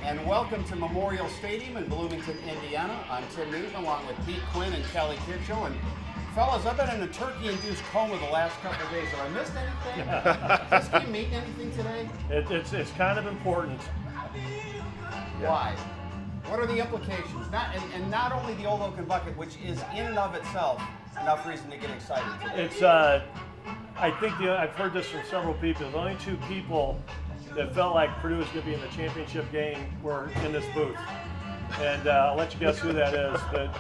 and welcome to Memorial Stadium in Bloomington, Indiana. I'm Tim Newton along with Pete, Quinn, and Kelly Kitchel. And fellas, I've been in a turkey-induced coma the last couple of days. Have I missed anything? Does this game mean anything today? It's kind of important. Why? What are the implications? Not only the Old Oaken Bucket, which is in and of itself enough reason to get excited today. It's I think I've heard this from several people. There's only two people that felt like Purdue was going to be in the championship game were in this booth. And I'll let you guess who that is. But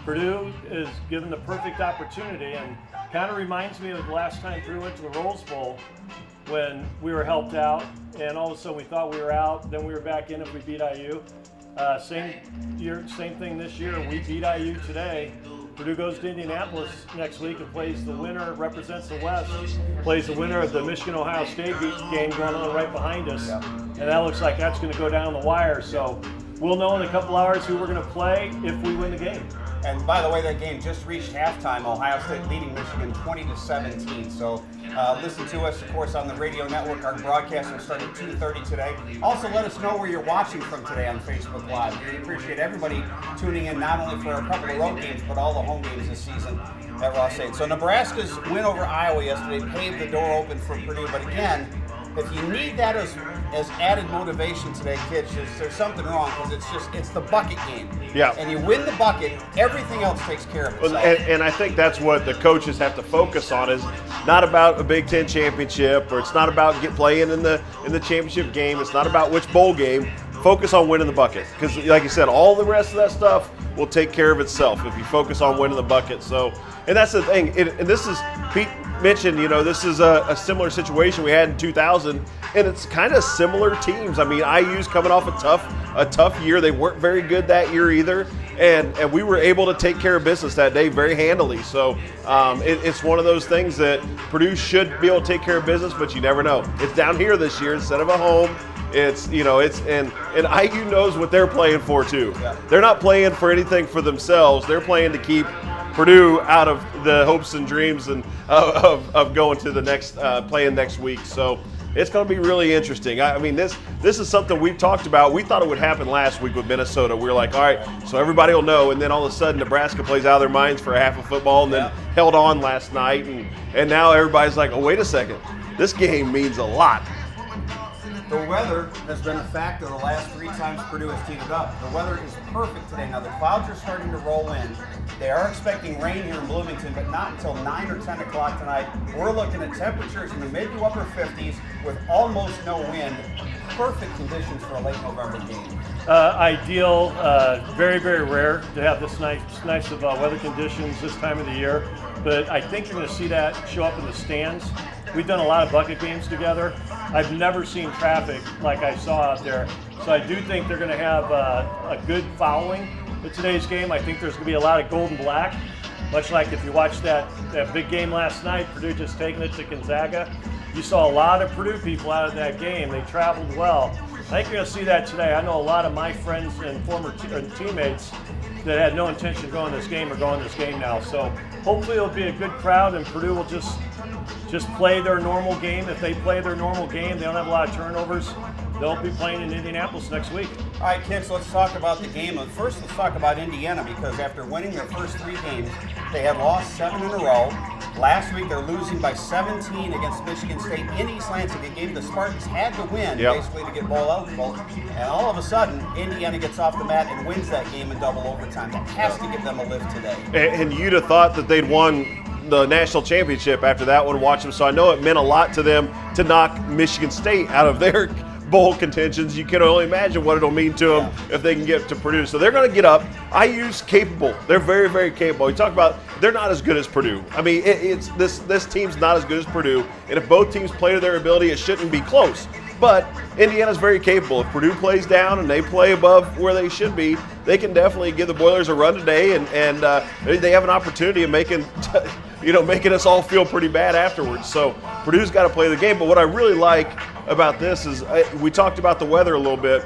Purdue is given the perfect opportunity, and kind of reminds me of the last time Purdue went to the Rose Bowl when we were helped out, and all of a sudden we thought we were out, then we were back in if we beat IU. Same thing this year. We beat IU today. Purdue goes to Indianapolis next week and plays the winner, represents the West, plays the winner of the Michigan-Ohio State game going on right behind us. Yep. And that looks like that's going to go down the wire. So we'll know in a couple hours who we're going to play if we win the game. And by the way, that game just reached halftime. Ohio State leading Michigan 20-17. So listen to us, of course, on the radio network. Our broadcast will start at 2:30 today. Also, let us know where you're watching from today on Facebook Live. We appreciate everybody tuning in, not only for a couple of road games, but all the home games this season at Ross State. So Nebraska's win over Iowa yesterday paved the door open for Purdue. But again, if you need that as added motivation today, kids, there's something wrong, because it's the bucket game. Yeah. And you win the bucket, everything else takes care of itself. And I think that's what the coaches have to focus on, is not about a Big Ten championship, or it's not about playing in the championship game. It's not about which bowl game. Focus on winning the bucket, because like you said, all the rest of that stuff will take care of itself if you focus on winning the bucket. So, and that's the thing. And this is, Pete mentioned, this is a similar situation we had in 2000, and it's kind of similar teams. I mean, IU's coming off a tough year. They weren't very good that year either, and we were able to take care of business that day very handily. So it's one of those things that Purdue should be able to take care of business, but you never know. It's down here this year instead of a home. It's and IU knows what they're playing for too. Yeah. They're not playing for anything for themselves. They're playing to keep Purdue out of the hopes and dreams and of going to the next playing next week. So it's going to be really interesting. I mean, this is something we've talked about. We thought it would happen last week with Minnesota. We were like, all right, so everybody will know. And then all of a sudden, Nebraska plays out of their minds for a half of football, and then held on last night. And now everybody's like, oh, wait a second, this game means a lot. The weather has been a factor the last 3 times Purdue has teed it up. The weather is perfect today. Now, the clouds are starting to roll in. They are expecting rain here in Bloomington, but not until 9 or 10 o'clock tonight. We're looking at temperatures in the mid to upper 50s with almost no wind. Perfect conditions for a late November game. Ideal, very, very rare to have this nice of weather conditions this time of the year. But I think you're going to see that show up in the stands. We've done a lot of bucket games together. I've never seen traffic like I saw out there. So I do think they're going to have a good following in today's game. I think there's going to be a lot of gold and black, much like if you watched that big game last night, Purdue just taking it to Gonzaga. You saw a lot of Purdue people out of that game. They traveled well. I think you're going to see that today. I know a lot of my friends and former teammates that had no intention of going to this game are going to this game now. So hopefully it'll be a good crowd, and Purdue will just play their normal game. If they play their normal game, they don't have a lot of turnovers, they'll be playing in Indianapolis next week. All right, kids, let's talk about the game. First, let's talk about Indiana, because after winning their first 3 games, they had lost 7 in a row. Last week, they're losing by 17 against Michigan State in East Lansing, a game the Spartans had to win, basically, to get bowl eligible. And all of a sudden, Indiana gets off the mat and wins that game in double overtime. That has to give them a lift today. And you'd have thought that they'd won the national championship after that one, watch them. So I know it meant a lot to them to knock Michigan State out of their bowl contentions. You can only imagine what it'll mean to them if they can get to Purdue. So they're going to get up. IU's capable. They're very, very capable. You talk about they're not as good as Purdue. I mean, this team's not as good as Purdue. And if both teams play to their ability, it shouldn't be close. But Indiana's very capable. If Purdue plays down and they play above where they should be, they can definitely give the Boilers a run today, and they have an opportunity of making us all feel pretty bad afterwards. So Purdue's got to play the game. But what I really like about this is we talked about the weather a little bit.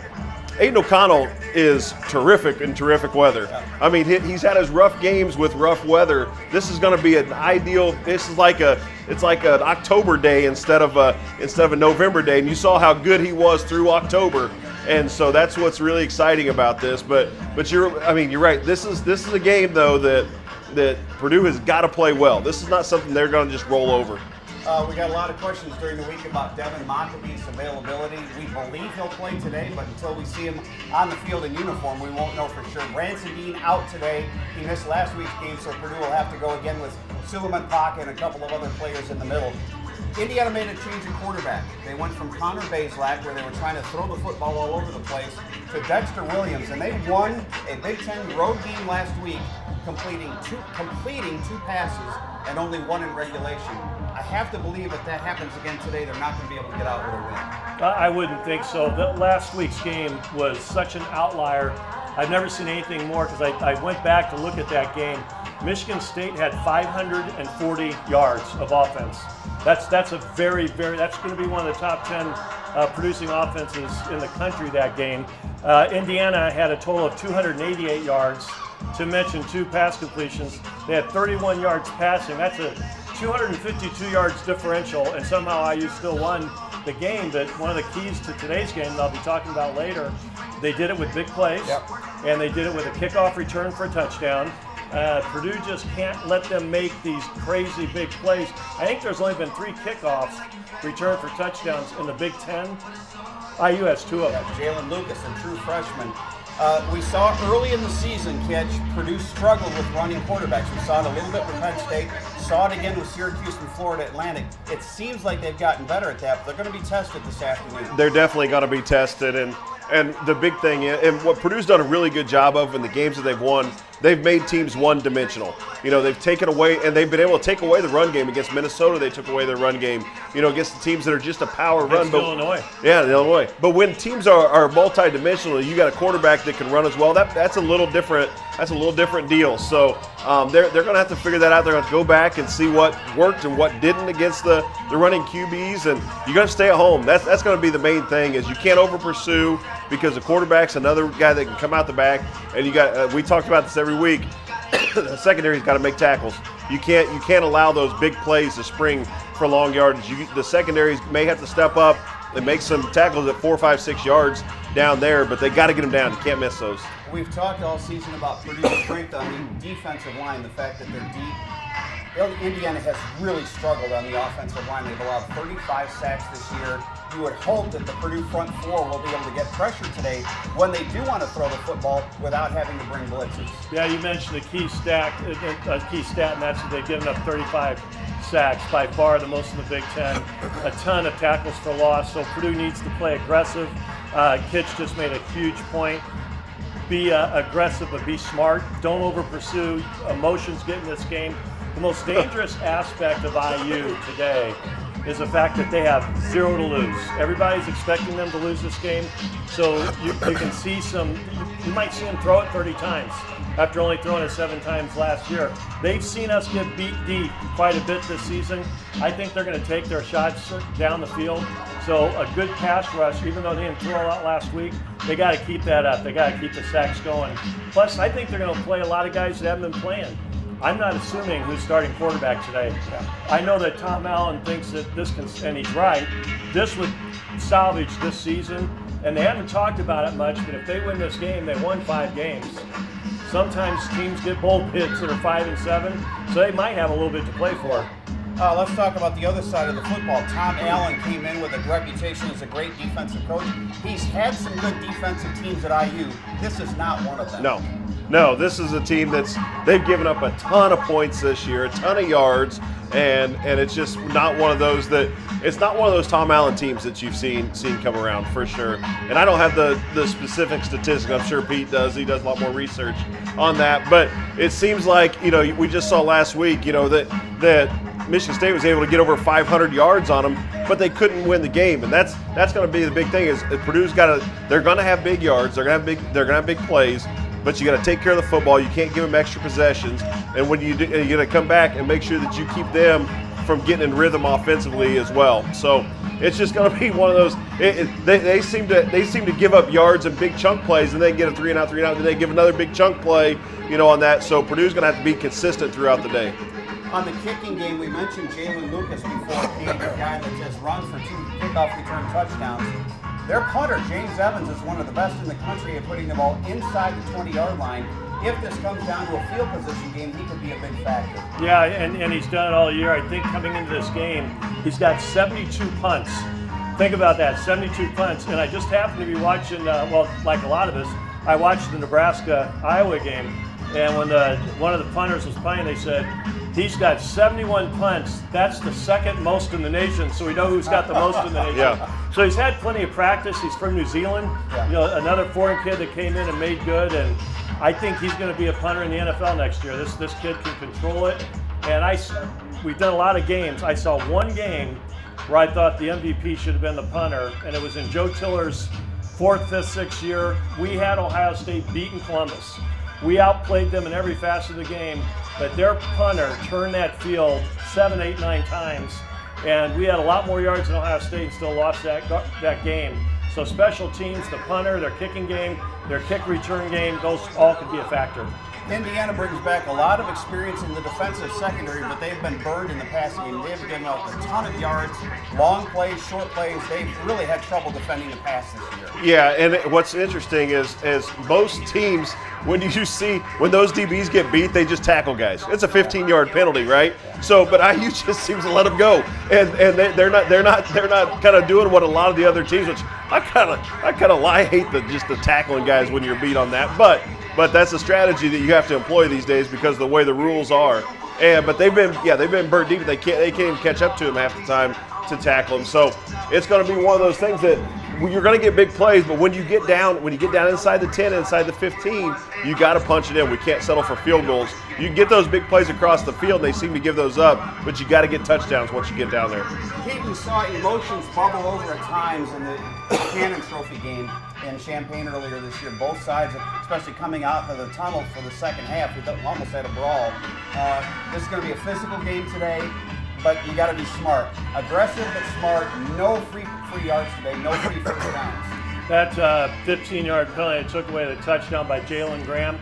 Aiden O'Connell is terrific in terrific weather. I mean, he's had his rough games with rough weather. This is going to be an ideal. This is like an October day instead of a November day. And you saw how good he was through October. And so that's what's really exciting about this. But you're right. This is a game though that Purdue has got to play well. This is not something they're going to just roll over. We got a lot of questions during the week about Devin Mockabee's availability. We believe he'll play today, but until we see him on the field in uniform, we won't know for sure. Branson Dean out today. He missed last week's game, so Purdue will have to go again with Suleiman Paka and a couple of other players in the middle. Indiana made a change at quarterback. They went from Connor Bazelak, where they were trying to throw the football all over the place, to Dexter Williams, and they won a Big Ten road game last week, completing two passes and only one in regulation. I have to believe if that happens again today, they're not going to be able to get out with a win. I wouldn't think so. The last week's game was such an outlier. I've never seen anything more because I went back to look at that game. Michigan State had 540 yards of offense. That's a that's going to be one of the top 10 producing offenses in the country that game. Indiana had a total of 288 yards, to mention 2 pass completions. They had 31 yards passing. That's a 252 yards differential, and somehow IU still won the game. But one of the keys to today's game that I'll be talking about later, they did it with big plays, and they did it with a kickoff return for a touchdown. Purdue just can't let them make these crazy big plays. I think there's only been 3 kickoffs returned for touchdowns in the Big Ten. IU has 2 of them. Jalen Lucas, a true freshman. We saw early in the season, Kitch, Purdue struggled with running quarterbacks. We saw it a little bit with Penn State, saw it again with Syracuse and Florida Atlantic. It seems like they've gotten better at that, but they're going to be tested this afternoon. They're definitely going to be tested, and the big thing, and what Purdue's done a really good job of in the games that they've won, they've made teams one-dimensional. They've taken away, and they've been able to take away the run game. Against Minnesota, they took away their run game, against the teams that are just a power run. But Illinois. Yeah, Illinois. But when teams are multi-dimensional, you got a quarterback that can run as well. That's a little different. That's a little different deal. So they're going to have to figure that out. They're going to go back and see what worked and what didn't against the running QBs, and you got to stay at home. That's going to be the main thing. Is you can't over-pursue, because the quarterback's another guy that can come out the back, and you got. We talked about this every week. The secondary's got to make tackles. You can't allow those big plays to spring for long yardage. The secondaries may have to step up and make some tackles at 4, 5, 6 yards down there, but they got to get them down. You can't miss those. We've talked all season about Purdue's strength on the defensive line, the fact that they're deep. Indiana has really struggled on the offensive line. They've allowed 35 sacks this year. You would hope that the Purdue front 4 will be able to get pressure today when they do want to throw the football without having to bring blitzes. Yeah, you mentioned a key stat, and that's that they've given up 35 sacks, by far the most in the Big Ten. A ton of tackles for loss, so Purdue needs to play aggressive. Kitch just made a huge point. Be aggressive, but be smart. Don't over-pursue. Emotions get in this game. The most dangerous aspect of IU today is the fact that they have 0 to lose. Everybody's expecting them to lose this game, so you can see you might see them throw it 30 times after only throwing it 7 times last year. They've seen us get beat deep quite a bit this season. I think they're going to take their shots down the field. So a good pass rush, even though they didn't throw a lot last week, they got to keep that up. They got to keep the sacks going. Plus, I think they're going to play a lot of guys that haven't been playing. I'm not assuming who's starting quarterback today. I know that Tom Allen thinks that this can, and he's right, this would salvage this season, and they haven't talked about it much, but if they win this game, they won 5 games. Sometimes teams get bowl bids that are 5 and 7, so they might have a little bit to play for. Let's talk about the other side of the football. Tom Allen came in with a reputation as a great defensive coach. He's had some good defensive teams at IU. This is not one of them. No, this is a team they've given up a ton of points this year, a ton of yards, and it's just not one of those Tom Allen teams that you've seen come around for sure. And I don't have the specific statistics. I'm sure Pete does. He does a lot more research on that. But it seems like, we just saw last week, that Michigan State was able to get over 500 yards on them, but they couldn't win the game. And that's going to be the big thing is Purdue's they're going to have big yards. They're going to have big plays. But you got to take care of the football. You can't give them extra possessions. And when you do, you're going to come back and make sure that you keep them from getting in rhythm offensively as well. So it's just going to be one of those. They seem to give up yards and big chunk plays, and they get a 3-and-out, then they give another big chunk play, on that. So Purdue's going to have to be consistent throughout the day. On the kicking game, we mentioned Jalen Lucas before, being a guy that just runs for 2 kickoff return touchdowns. Their punter, James Evans, is one of the best in the country at putting the ball inside the 20-yard line. If this comes down to a field position game, he could be a big factor. Yeah, and he's done it all year. I think coming into this game, he's got 72 punts. Think about that, 72 punts. And I just happened to be watching, well, like a lot of us, I watched the Nebraska-Iowa game. And when one of the punters was playing, they said, he's got 71 punts. That's the second most in the nation, so we know who's got the most in the nation. Yeah. So he's had plenty of practice. He's from New Zealand. Yeah. You know, another foreign kid that came in and made good. And I think he's going to be a punter in the NFL next year. This kid can control it. And we've done a lot of games. I saw one game where I thought the MVP should have been the punter, and it was in Joe Tiller's 4th, 5th, 6th year. We had Ohio State beating Columbus. We outplayed them in every facet of the game, but their punter turned that field 7, 8, 9 times, and we had a lot more yards than Ohio State and still lost that game. So special teams, the punter, their kicking game, their kick return game, those all could be a factor. Indiana brings back a lot of experience in the defensive secondary, but they've been burned in the passing game. They've given up a ton of yards, long plays, short plays. They've really had trouble defending the pass this year. Yeah, and what's interesting is most teams, when those DBs get beat, they just tackle guys. It's a 15-yard penalty, right? So, but IU just seems to let them go, and they're not kind of doing what a lot of the other teams. Which I hate the tackling guys when you're beat on that, but that's a strategy that you have to employ these days because of the way the rules are. But they've been burnt deep. They can't even catch up to them half the time to tackle them. So it's going to be one of those things that you're going to get big plays, but when you get down inside the 10, inside the 15, you got to punch it in. We can't settle for field goals. You can get those big plays across the field. They seem to give those up, but you got to get touchdowns once you get down there. Pete, we saw emotions bubble over at times in the Cannon Trophy game in Champaign earlier this year. Both sides, especially coming out of the tunnel for the second half, we almost had a brawl. This is going to be a physical game today, but you got to be smart. Aggressive but smart. No free yards today. No free first downs. That 15-yard penalty took away the touchdown by Jalen Graham.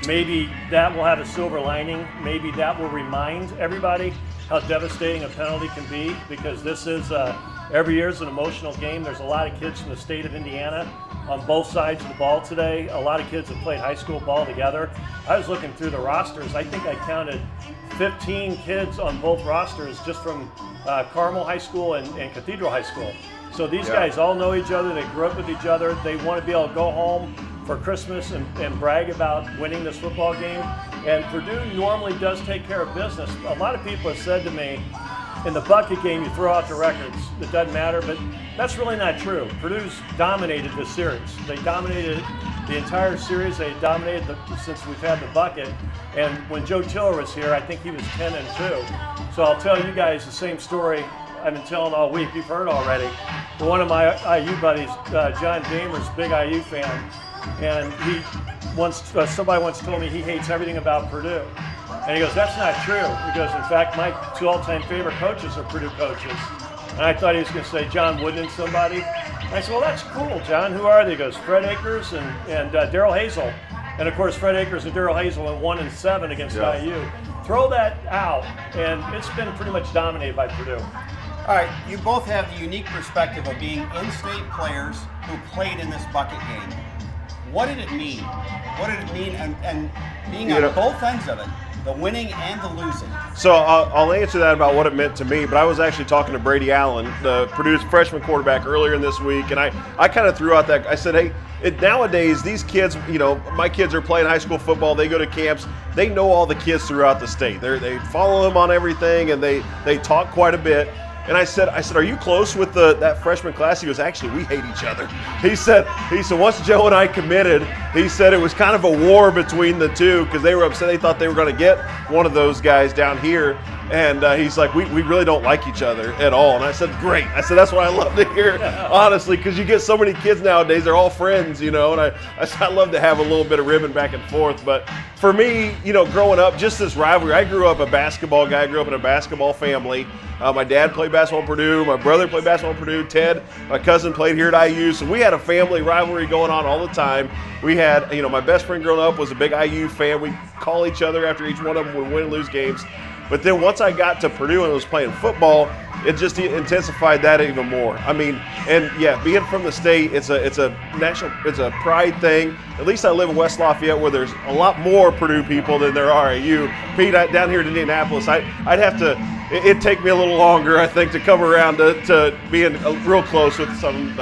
Maybe that will have a silver lining. Maybe that will remind everybody how devastating a penalty can be, because this is every year is an emotional game. There's a lot of kids from the state of Indiana on both sides of the ball today. A lot of kids have played high school ball together. I was looking through the rosters. I think I counted 15 kids on both rosters just from Carmel High School and Cathedral High School. So these guys all know each other. They grew up with each other. They want to be able to go home for Christmas and brag about winning this football game. And Purdue normally does take care of business. A lot of people have said to me, in the bucket game, you throw out the records. It doesn't matter, but that's really not true. Purdue's dominated this series. They dominated the entire series. They dominated since we've had the bucket. And when Joe Tiller was here, I think he was 10-2. So I'll tell you guys the same story I've been telling all week. You've heard already. But one of my IU buddies, John Damer's a big IU fan, and somebody once told me he hates everything about Purdue. And he goes, that's not true. He goes, in fact, my 2 all-time favorite coaches are Purdue coaches. And I thought he was going to say John Wooden and somebody. And I said, well, that's cool, John. Who are they? He goes, Fred Akers and Daryl Hazel. And, of course, Fred Akers and Daryl Hazel went 1-7 against IU. Throw that out, and it's been pretty much dominated by Purdue. All right, you both have the unique perspective of being in-state players who played in this bucket game. What did it mean? What did it mean and being on both ends of it? The winning and the losing. So I'll answer that about what it meant to me, but I was actually talking to Brady Allen, the Purdue's freshman quarterback, earlier in this week, and I kind of threw out that, I said, hey, nowadays these kids, my kids are playing high school football, they go to camps, they know all the kids throughout the state. They follow them on everything, and they talk quite a bit. And I said, are you close with that freshman class? He goes, actually, we hate each other. He said, once Joe and I committed, he said it was kind of a war between the two because they were upset. They thought they were going to get one of those guys down here. And he's like, we really don't like each other at all. And I said, great. I said, that's what I love to hear, honestly, because you get so many kids nowadays. They're all friends, And I said, I love to have a little bit of ribbon back and forth. But for me, growing up, just this rivalry, I grew up a basketball guy. I grew up in a basketball family. My dad played basketball at Purdue. My brother played basketball at Purdue. Ted, my cousin, played here at IU. So we had a family rivalry going on all the time. We had, my best friend growing up was a big IU fan. We'd call each other after each one of them would win and lose games. But then once I got to Purdue and was playing football, it just intensified that even more. I mean, and yeah, being from the state, it's a pride thing. At least I live in West Lafayette, where there's a lot more Purdue people than there are at U. Pete, down here in Indianapolis, I'd have to. It'd take me a little longer, I think, to come around to being real close with some.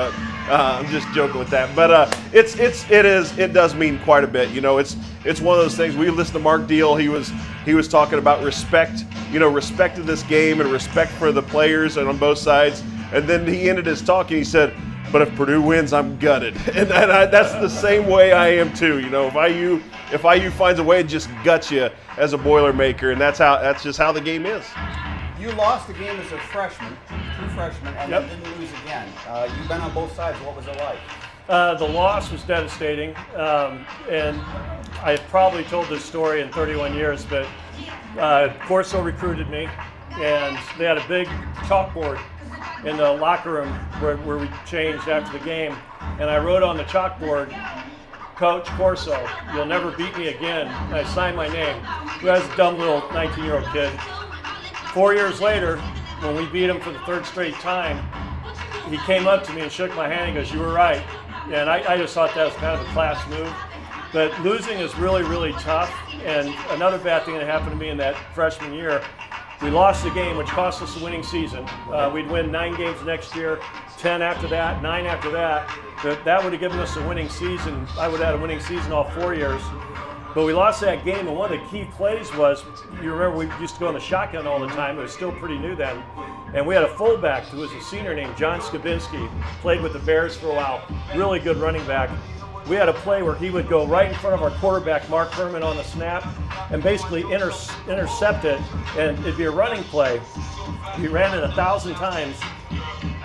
I'm just joking with that, but it does mean quite a bit. You know, it's one of those things. We listened to Mark Deal. He was talking about respect. You know, respect of this game and respect for the players and on both sides. And then he ended his talk and he said, "But if Purdue wins, I'm gutted." And that's the same way I am too. You know, if IU finds a way to just gut you as a Boilermaker, and that's just how the game is. You lost the game as a freshman, true freshman, and then didn't lose again. You've been on both sides. What was it like? The loss was devastating, and I've probably told this story in 31 years, but Corso recruited me, and they had a big chalkboard in the locker room where we changed after the game, and I wrote on the chalkboard, "Coach Corso, you'll never beat me again." And I signed my name. I was a dumb little 19-year-old kid. 4 years later, when we beat him for the third straight time, he came up to me and shook my hand and goes, "You were right." And I just thought that was kind of a class move. But losing is really, really tough. And another bad thing that happened to me in that freshman year, we lost the game, which cost us the winning season. We'd win 9 games next year, 10 after that, 9 after that. That would have given us a winning season. I would have had a winning season all 4 years. But we lost that game, and one of the key plays was, you remember we used to go on the shotgun all the time. It was still pretty new then. And we had a fullback who was a senior named John Skabinski, played with the Bears for a while, really good running back. We had a play where he would go right in front of our quarterback, Mark Herman, on the snap, and basically intercept it, and it'd be a running play. We ran it 1,000 times.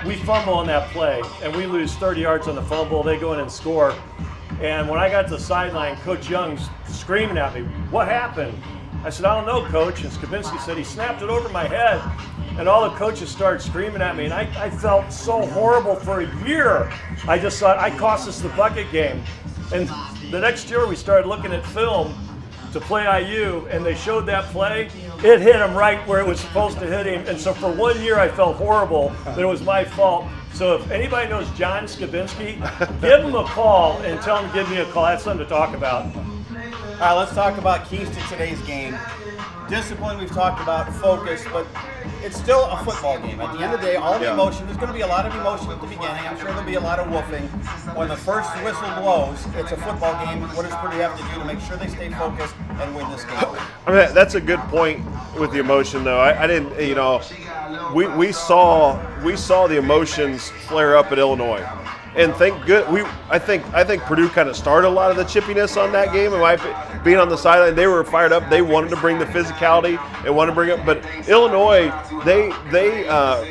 We fumble on that play, and we lose 30 yards on the fumble. They go in and score. And when I got to the sideline, Coach Young's screaming at me, "What happened?" I said, "I don't know, Coach." And Skabinski said, "He snapped it over my head." And all the coaches started screaming at me, and I felt so horrible for a year. I just thought, I cost us the bucket game. And the next year we started looking at film to play IU, and they showed that play. It hit him right where it was supposed to hit him. And so for 1 year I felt horrible that it was my fault. So if anybody knows John Skabinski, give him a call and tell him to give me a call. That's something to talk about. All right, let's talk about keys to today's game. Discipline, we've talked about, focus, but it's still a football game. At the end of the day, all the emotion, there's going to be a lot of emotion at the beginning. I'm sure there'll be a lot of woofing. When the first whistle blows, it's a football game. What does Purdue have to do to make sure they stay focused and win this game? I mean, that's a good point with the emotion, though. I didn't, you know, we saw the emotions flare up at Illinois. And I think Purdue kind of started a lot of the chippiness on that game. And being on the sideline, they were fired up. They wanted to bring the physicality and wanted to bring it. But Illinois, they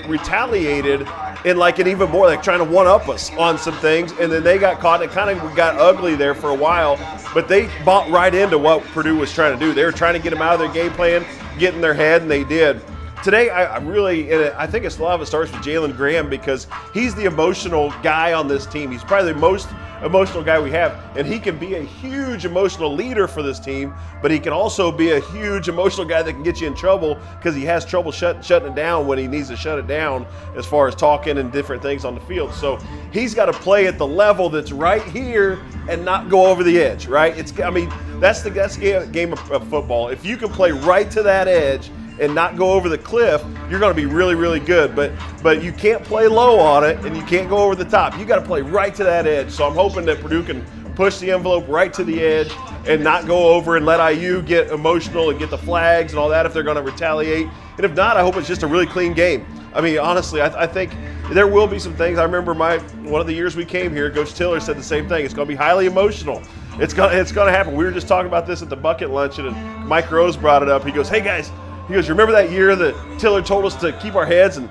retaliated in like an even more, like trying to one up us on some things. And then they got caught. It kind of got ugly there for a while. But they bought right into what Purdue was trying to do. They were trying to get them out of their game plan, get in their head, and they did. Today, I think a lot of it starts with Jalen Graham, because he's the emotional guy on this team. He's probably the most emotional guy we have, and he can be a huge emotional leader for this team, but he can also be a huge emotional guy that can get you in trouble because he has trouble shutting it down when he needs to shut it down as far as talking and different things on the field. So he's got to play at the level that's right here and not go over the edge, right? That's the game of football. If you can play right to that edge and not go over the cliff, you're going to be really, really good. But you can't play low on it, and you can't go over the top. You got to play right to that edge. So I'm hoping that Purdue can push the envelope right to the edge and not go over and let IU get emotional and get the flags and all that if they're going to retaliate. And if not, I hope it's just a really clean game. I mean, honestly, I think there will be some things. I remember one of the years we came here, Coach Tiller said the same thing. It's going to be highly emotional. It's going to happen. We were just talking about this at the bucket luncheon, and Mike Rose brought it up. He goes, "Hey guys," he goes, "you remember that year that Tiller told us to keep our heads, and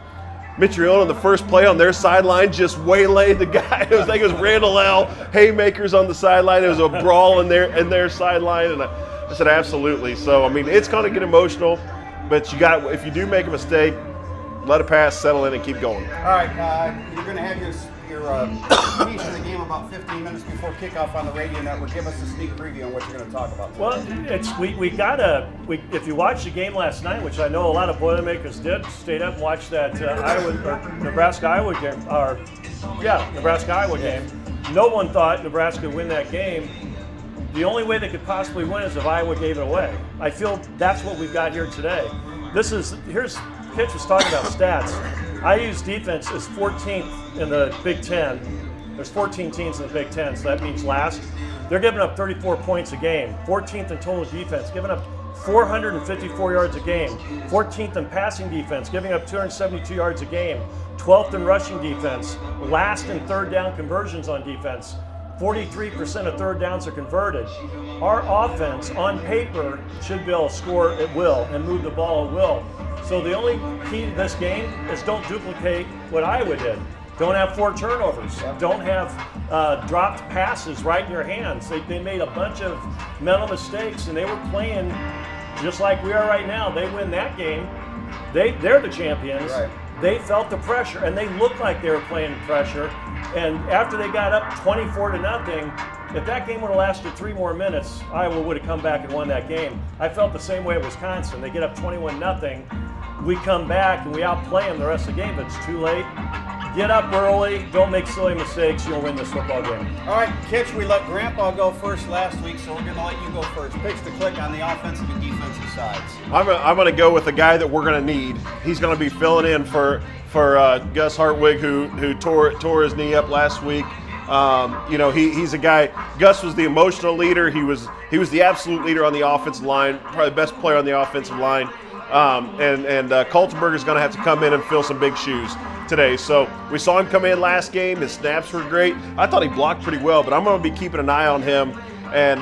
Mitrione on the first play on their sideline just waylaid the guy?" I think it was Randall L. Haymakers on the sideline. It was a brawl in their sideline, and I said, absolutely. So I mean, it's going to get emotional, but if you do make a mistake, let it pass, settle in, and keep going. All right, you're going to have your your piece of the game about 15 minutes before kickoff on the radio network. Give us a sneak preview on what you're going to talk about today. Well, if you watched the game last night, which I know a lot of Boilermakers did, stayed up and watched that Nebraska-Iowa game. Nebraska-Iowa game. No one thought Nebraska would win that game. The only way they could possibly win is if Iowa gave it away. I feel that's what we've got here today. Here's Kitch was talking about stats. IU's defense is 14th in the Big Ten. There's 14 teams in the Big Ten, so that means last. They're giving up 34 points a game. 14th in total defense, giving up 454 yards a game. 14th in passing defense, giving up 272 yards a game. 12th in rushing defense. Last in third down conversions on defense. 43% of third downs are converted. Our offense, on paper, should be able to score at will and move the ball at will. So the only key to this game is don't duplicate what Iowa did. Don't have 4 turnovers. Don't have dropped passes right in your hands. They made a bunch of mental mistakes, and they were playing just like we are right now. They win that game. They're the champions. Right. They felt the pressure, and they looked like they were playing pressure. And after they got up 24-0, if that game would have lasted 3 more minutes, Iowa would have come back and won that game. I felt the same way at Wisconsin. They get up 21-0. We come back and we outplay them the rest of the game, but it's too late. Get up early. Don't make silly mistakes. You'll win this football game. All right, Kitch, we let Grandpa go first last week, so we're going to let you go first. Picks to click on the offensive and defensive sides. I'm going to go with the guy that we're going to need. He's going to be filling in for Gus Hartwig, who tore his knee up last week. He's a guy. Gus was the emotional leader. He was the absolute leader on the offensive line, probably the best player on the offensive line. Kaltenberg is going to have to come in and fill some big shoes today. So we saw him come in last game. His snaps were great. I thought he blocked pretty well, but I'm going to be keeping an eye on him and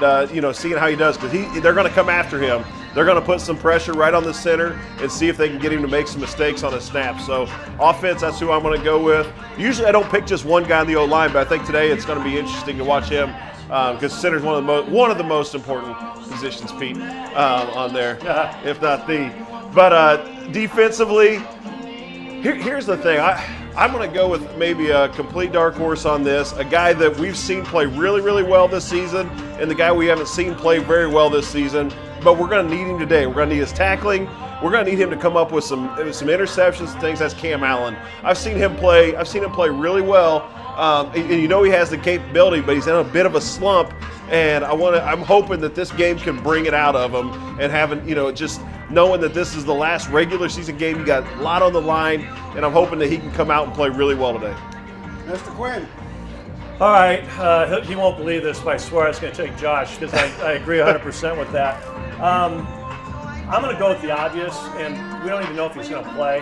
seeing how he does, because they're going to come after him. They're going to put some pressure right on the center and see if they can get him to make some mistakes on his snap. So offense, that's who I'm going to go with. Usually I don't pick just one guy on the O-line, but I think today it's going to be interesting to watch him because center is one of the most important positions, Pete, on there, if not the. But defensively, here's the thing. I'm going to go with maybe a complete dark horse on this, a guy that we've seen play really, really well this season, and the guy we haven't seen play very well this season. But we're going to need him today. We're going to need his tackling. We're going to need him to come up with some interceptions and things. That's Cam Allen. I've seen him play really well. And he has the capability, but he's in a bit of a slump. And I'm hoping that this game can bring it out of him, and having, just knowing that this is the last regular season game. You got a lot on the line, and I'm hoping that he can come out and play really well today. Mr. Quinn. All right, he won't believe this, but I swear I was going to take Josh, because I agree 100% with that. I'm going to go with the obvious, and we don't even know if he's going to play.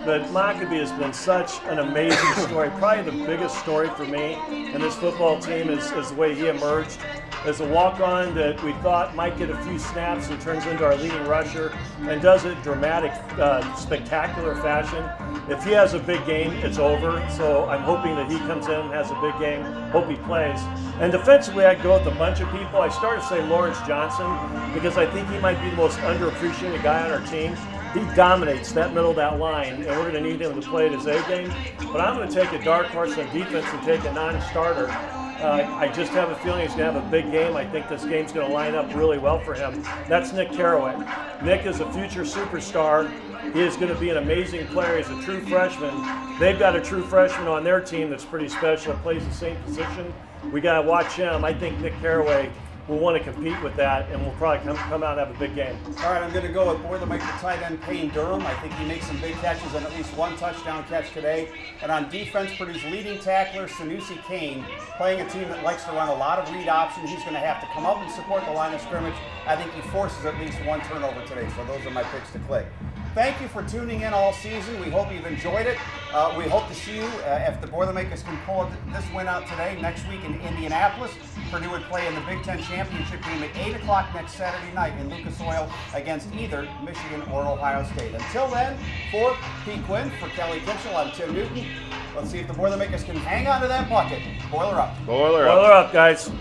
But Mockabee has been such an amazing story. Probably the biggest story for me and this football team is the way he emerged as a walk-on that we thought might get a few snaps and turns into our leading rusher and does it in dramatic, spectacular fashion. If he has a big game, it's over. So I'm hoping that he comes in and has a big game. Hope he plays. And defensively, I'd go with a bunch of people. I started to say Lawrence Johnson because I think he might be the most underappreciated guy on our team. He dominates that middle of that line, and we're going to need him to play at his A game. But I'm going to take a dark horse on defense and take a non-starter. I just have a feeling he's going to have a big game. I think this game's going to line up really well for him. That's Nick Carraway. Nick is a future superstar. He is going to be an amazing player. He's a true freshman. They've got a true freshman on their team that's pretty special, plays the same position. We got to watch him. I think Nick Carraway will want to compete with that, and we'll probably come out and have a big game. All right, I'm going to go with Boilermaker tight end Payne Durham. I think he makes some big catches and at least one touchdown catch today. And on defense, Purdue's leading tackler, Sanusi Kane, playing a team that likes to run a lot of read options. He's going to have to come up and support the line of scrimmage. I think he forces at least one turnover today, so those are my picks to click. Thank you for tuning in all season. We hope you've enjoyed it. We hope to see you if the Boilermakers can pull this win out today. Next week in Indianapolis, Purdue would play in the Big Ten Championship game at 8 o'clock next Saturday night in Lucas Oil against either Michigan or Ohio State. Until then, for Pete Quinn, for Kelly Kitchel, I'm Tim Newton. Let's see if the Boilermakers can hang on to that bucket. Boiler up. Boiler up. Boiler up, guys.